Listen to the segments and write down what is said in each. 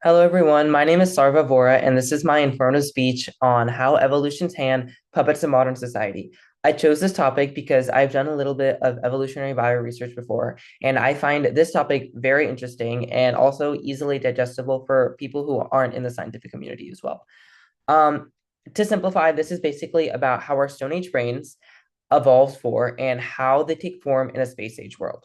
Hello, everyone. My name is Sarva Vora, and this is my informative speech on how evolution's hand puppets in modern society. I chose this topic because I've done a little bit of evolutionary bio research before, and I find this topic very interesting and also easily digestible for people who aren't in the scientific community as well. Um, to simplify, this is basically about how our Stone Age brains evolved for and how they take form in a space age world.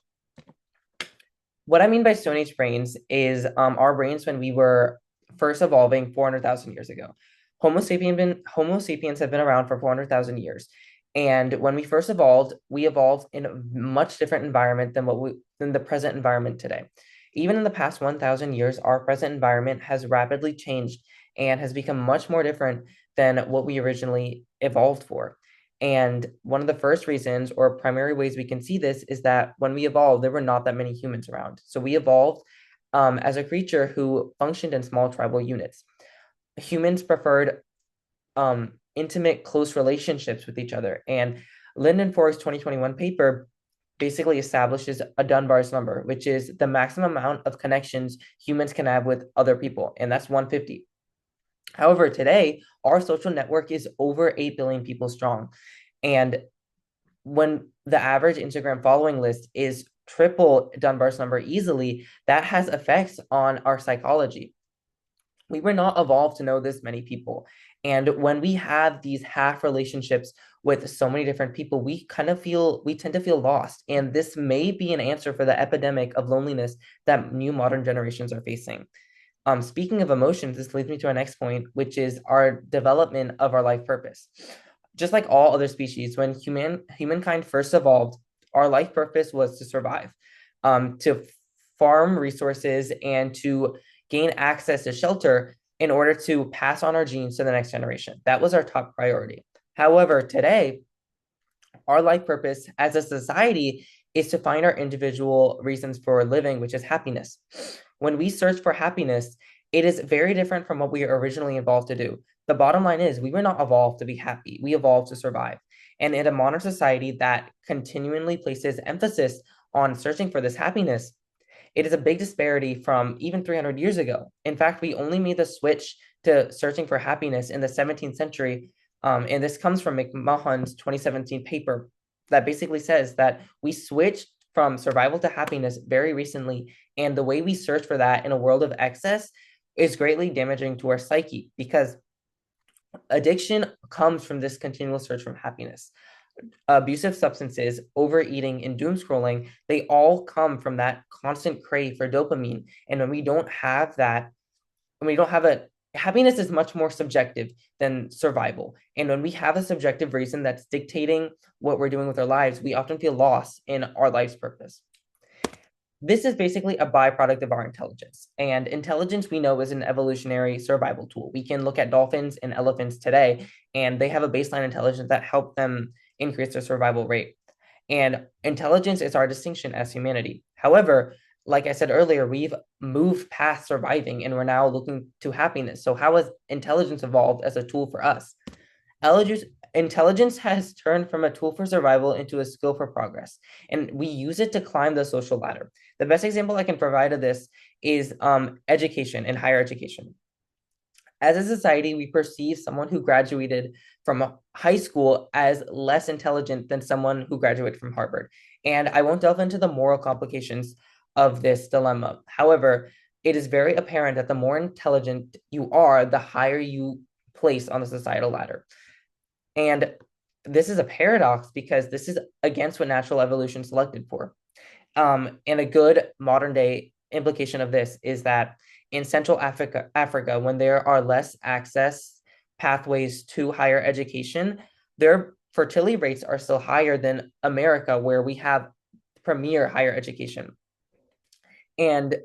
What I mean by Stone Age brains is our brains when we were first evolving 400,000 years ago. Homo sapiens have been around for 400,000 years. And when we first evolved, we evolved in a much different environment than the present environment today. Even in the past 1,000 years, our present environment has rapidly changed and has become much more different than what we originally evolved for. And one of the first reasons or primary ways we can see this is that when we evolved, there were not that many humans around. So we evolved as a creature who functioned in small tribal units. Humans preferred intimate, close relationships with each other. And Lyndon Fork's 2021 paper basically establishes a Dunbar's number, which is the maximum amount of connections humans can have with other people, and that's 150. However, today, our social network is over 8 billion people strong. And when the average Instagram following list is triple Dunbar's number easily, that has effects on our psychology. We were not evolved to know this many people. And when we have these half relationships with so many different people, we tend to feel lost. And this may be an answer for the epidemic of loneliness that new modern generations are facing. Speaking of emotions, this leads me to our next point, which is our development of our life purpose. Just like all other species, when humankind first evolved, our life purpose was to survive, to farm resources and to gain access to shelter in order to pass on our genes to the next generation. That was our top priority. However, today, our life purpose as a society is to find our individual reasons for living, which is happiness. When we search for happiness, it is very different from what we were originally evolved to do. The bottom line is we were not evolved to be happy. We evolved to survive. And in a modern society that continually places emphasis on searching for this happiness, it is a big disparity from even 300 years ago. In fact, we only made the switch to searching for happiness in the 17th century. And this comes from McMahon's 2017 paper that basically says that we switched from survival to happiness very recently. And the way we search for that in a world of excess is greatly damaging to our psyche because addiction comes from this continual search for happiness. Abusive substances, overeating, and doom scrolling, they all come from that constant crave for dopamine. And when we don't have that, when we don't have a happiness is much more subjective than survival. And when we have a subjective reason that's dictating what we're doing with our lives, we often feel lost in our life's purpose. This is basically a byproduct of our intelligence. And intelligence we know is an evolutionary survival tool. We can look at dolphins and elephants today, and they have a baseline intelligence that helped them increase their survival rate. And intelligence is our distinction as humanity. However, like I said earlier, we've moved past surviving and we're now looking to happiness. So, how has intelligence evolved as a tool for us? Intelligence has turned from a tool for survival into a skill for progress, and we use it to climb the social ladder. The best example I can provide of this is education and higher education. As a society, we perceive someone who graduated from high school as less intelligent than someone who graduated from Harvard. And I won't delve into the moral complications of this dilemma. However, it is very apparent that the more intelligent you are, the higher you place on the societal ladder. And this is a paradox because this is against what natural evolution selected for. And a good modern day implication of this is that in Central Africa, when there are less access pathways to higher education, their fertility rates are still higher than America, where we have premier higher education. And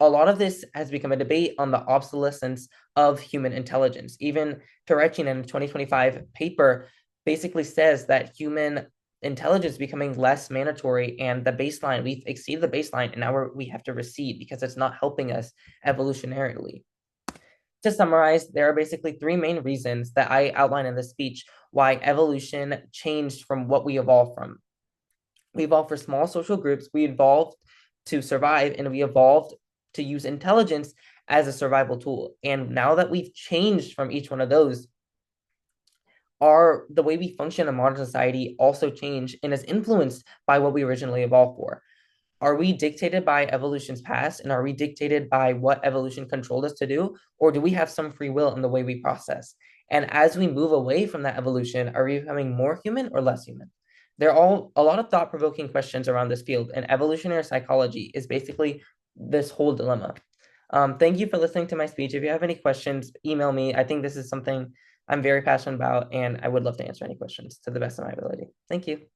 a lot of this has become a debate on the obsolescence of human intelligence. Even Turechina in a 2025 paper basically says that human intelligence becoming less mandatory and the baseline, we've exceeded the baseline and now we have to recede because it's not helping us evolutionarily. To summarize, there are basically three main reasons that I outline in this speech why evolution changed from what we evolved from. We evolved for small social groups, we evolved to survive, and we evolved to use intelligence as a survival tool. And now that we've changed from each one of those, the way we function in modern society also changed and is influenced by what we originally evolved for. Are we dictated by evolution's past, and are we dictated by what evolution controlled us to do, or do we have some free will in the way we process? And as we move away from that evolution, are we becoming more human or less human? There are all a lot of thought-provoking questions around this field, and evolutionary psychology is basically this whole dilemma. Thank you for listening to my speech. If you have any questions, email me. I think this is something I'm very passionate about, and I would love to answer any questions to the best of my ability. Thank you.